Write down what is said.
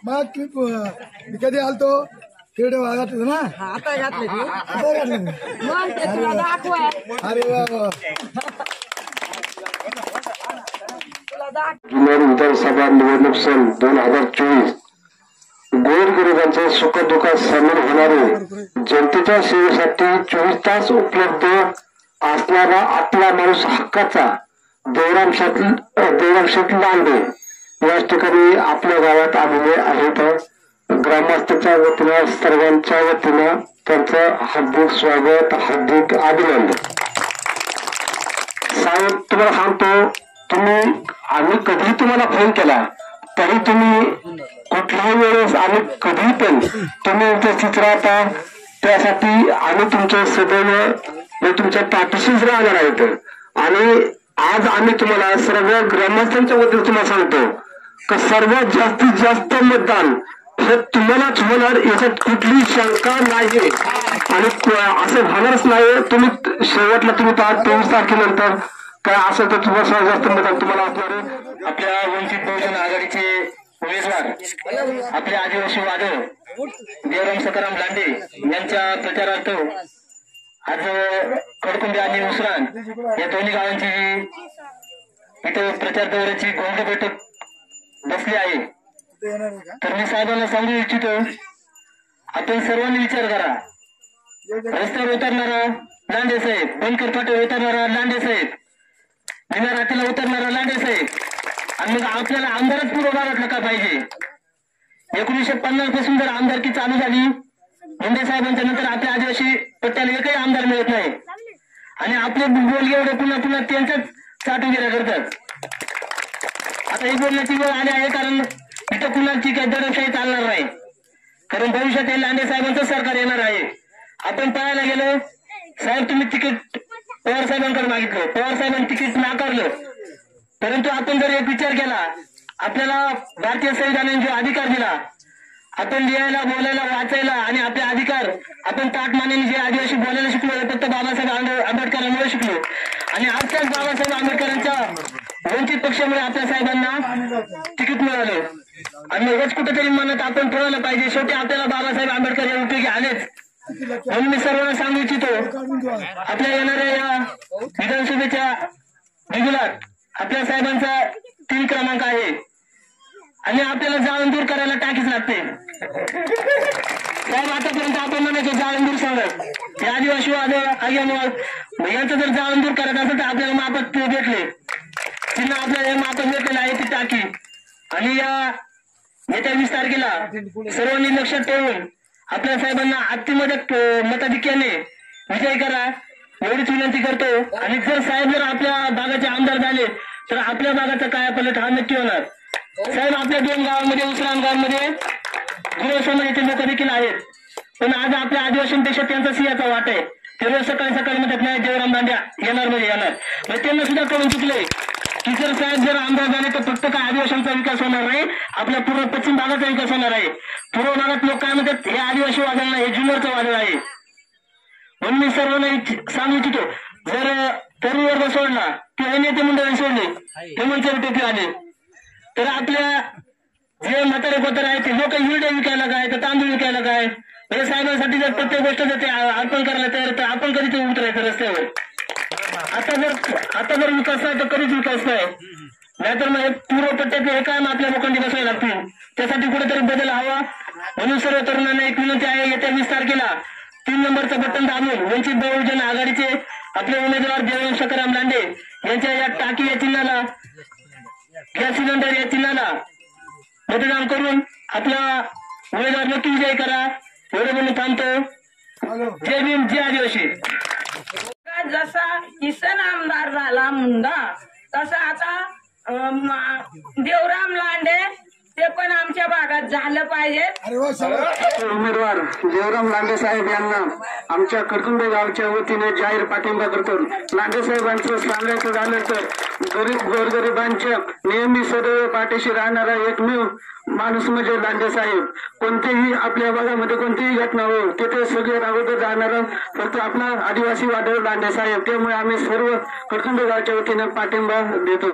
मग मी कधी आलतो तिकडे वागात ना आता घातले आता घातलं अरे वा विधानसभा निवडणूक सन 2024 गोरगरिबांच्या सुखदुःखात सामील होणारे जनतेच्या सेवेसाठी 24 तास उपलब्ध असणारा आपला माणूस हक्काचा देवराम शेठ लांडे याच ठिकाणी आपल्या गावात आलेले आहेत. ग्रामस्थांच्या वतीनं सर्वांच्या वतीनं त्यांचं हार्दिक स्वागत, हार्दिक अभिनंदन. साहेब तुम्हाला सांगतो, आम्ही कधी तुम्हाला फोन केला तरी तुम्ही कुठल्याही वेळेस आम्ही कधी पण तुम्ही उपस्थित राहता. त्यासाठी आम्ही तुमच्या सदैव तुमच्या पाठीशीच राहणार आहेत. आणि आज आम्ही तुम्हाला सर्व ग्रामस्थांच्या वतीने तुम्हाला सांगतो की सर्वात जास्तीत जास्त मतदान हे तुम्हालाच होणार याच्यात कुठली शंका नाही आणि असं होणारच नाही. तुम्ही शेवटला तुम्ही 23 तारखेनंतर काय असेल तर तुम्हाला सर्वात जास्त मतदान तुम्हाला असणार. आपल्या वंचित बहुजन आघाडीचे उमेदवार आपले आदिवासी वादळ देवराम सखाराम लांडे यांच्या प्रचारार्थ आज खडकुंबे आणि उसरान या दोन्ही गावांची इथं प्रचार दौऱ्याची गोंधळ बैठक बसली आहे. तर मी साहेबांना सांगू इच्छितो, आपण सर्वांनी विचार करा. रस्त्यावर उतरणारा लांडे साहेब, बनकर फाट्यावर उतरणारा लांडे साहेब, बिना रात्रीला उतरणारा लांडे साहेब, आणि मग आपल्याला आमदारच पूर्व भागातला का पाहिजे. 1950 पासून जर आमदारकी चालू झाली मुंडे साहेबांच्या नंतर आपल्या आदिवासी पट्ट्याला एकही आमदार मिळत नाही आणि आपले बोल एवढे पुन्हा त्यांच्याच चाटुगिऱ्या करतात. आता ही बोलण्याची वेळ आली आहे, कारण इथं कुणाची काही दडपशाही चालणार नाही, कारण भविष्यात हे लांडे साहेबांचं सरकार येणार आहे. आपण पाहायला गेलो, साहेब तुम्ही तिकीट पवार साहेबांकडे मागितलं, पवार साहेबांनी तिकीट नाकारलं, परंतु आपण जर एक विचार केला, आपल्याला भारतीय संविधानाने जो अधिकार दिला, आपण लिहायला, बोलायला, वाचायला आणि आपले अधिकार आपण ताटमानेने जे आदिवासी बोलायला शिकलो फक्त बाबासाहेब आंबेडकरांमुळे शिकलो. आणि आजच्याच बाबासाहेब आंबेडकरांच्या वंचित पक्षामुळे आपल्या साहेबांना तिकीट मिळालं. आणि मगच कुठेतरी मनात आपण ठेवायला पाहिजे, शेवटी आपल्याला बाबासाहेब आंबेडकर हे उपयोगी आलेच. म्हणून मी सर्वांना सांगू इच्छितो, आपल्या येणाऱ्या या विधानसभेच्या बिगुलात आपल्या साहेबांचा 3 क्रमांक आहे आणि आपल्याला जाळून दूर करायला टाकीच लागते. साहेब आतापर्यंत आपण म्हणायचो जाळून दूर सांगत, हे आदिवासी यांचं जर जाळून दूर करत असेल तर आपल्याला मापात भेटले, तिनं आपल्याला मापात भेटलेलं आहे ती टाकी. आणि या येत्या 20 तारखेला सर्वांनी लक्षात ठेवून आपल्या साहेबांना मताधिक्याने विजयी करा एवढीच विनंती करतो. आणि जर साहेब जर आपल्या भागाचे आमदार झाले तर आपल्या भागाचा कायापालट हा नक्की होणार. साहेब आपल्या 2 गावांमध्ये, उसरान गावांमध्ये गुरु समाजाचे लोक देखील आहेत, पण आज आपल्या आदिवासींपेक्षा त्यांचा सिंहाचा वाट आहे. ते रोज सकाळी म्हणतात नाही देवराम लांडे येणार म्हणजे येणार, म्हणजे त्यांना सुद्धा कळून चुकलंय की जर साहेब जर आमदार झाले तर फक्त काय आदिवासींचा विकास होणार नाही, आपल्या पूर्व पश्चिम भागाचा विकास होणार आहे. पूर्व भागात लोक काय म्हणतात हे आदिवासी वादळ नाही, हे जुन्नरचं वादळ आहे. म्हणून मी सर्वांना सांगू इच्छितो, जर तरुण वर्ग सोडला किंवा नेते मंडळाने सोडले, हेमंत टोपी आले, तर आपल्या जे म्हातारे कोतारे आहेत ते लोक हिरडे विकायला काय, तर तांदूळ विकायला काय, म्हणजे साहेबांसाठी जर प्रत्येक गोष्ट जर ते अर्पण करायला तयार तर आपण कधी ते उतरायचं रस्त्यावर. आता जर विकास आहे तर कधीच विकास नाही, नाहीतर मग पूर्व पट्ट्यातले हे काम आपल्या लोकांनी बसायला लागतील. त्यासाठी कुठेतरी बदल हवा. म्हणून सर्व तरुणांना एक विनंती आहे, येत्या 20 तारखेला 3 नंबरचं बटन दाबून वंचित बहुजन आघाडीचे आपले उमेदवार देवराम सखाराम लांडे यांच्या या टाकी या चिन्हाला, गॅस सिलेंडर या चिन्हाला मतदान करून आपला उमेदवार नक्की विजय करा. एवढं म्हणून थांबतो. जय भीम, जय आदिवासी. जसा किसन आमदार झाला मुंडा, तसा आता देवराम लांडे ते पण आमच्या भागात झालं पाहिजे. उमेदवार देवराम लांडे साहेब यांना आमच्या खडकुंबे गावच्या वतीने जाहीर पाठिंबा करतो. लांडे साहेबांचं सांगायचं झालं तर गोरगरिबांच्या नेहमी सदैव पाठीशी राहणारा एकमेव माणूस म्हणजे लांडे साहेब. कोणतेही आपल्या भागामध्ये कोणतीही घटना हो तिथे सगळे अगोदर जाणारा फक्त आपला आदिवासी वादळ लांडे साहेब. त्यामुळे आम्ही सर्व खडकुंबे गावच्या वतीने पाठिंबा देतो.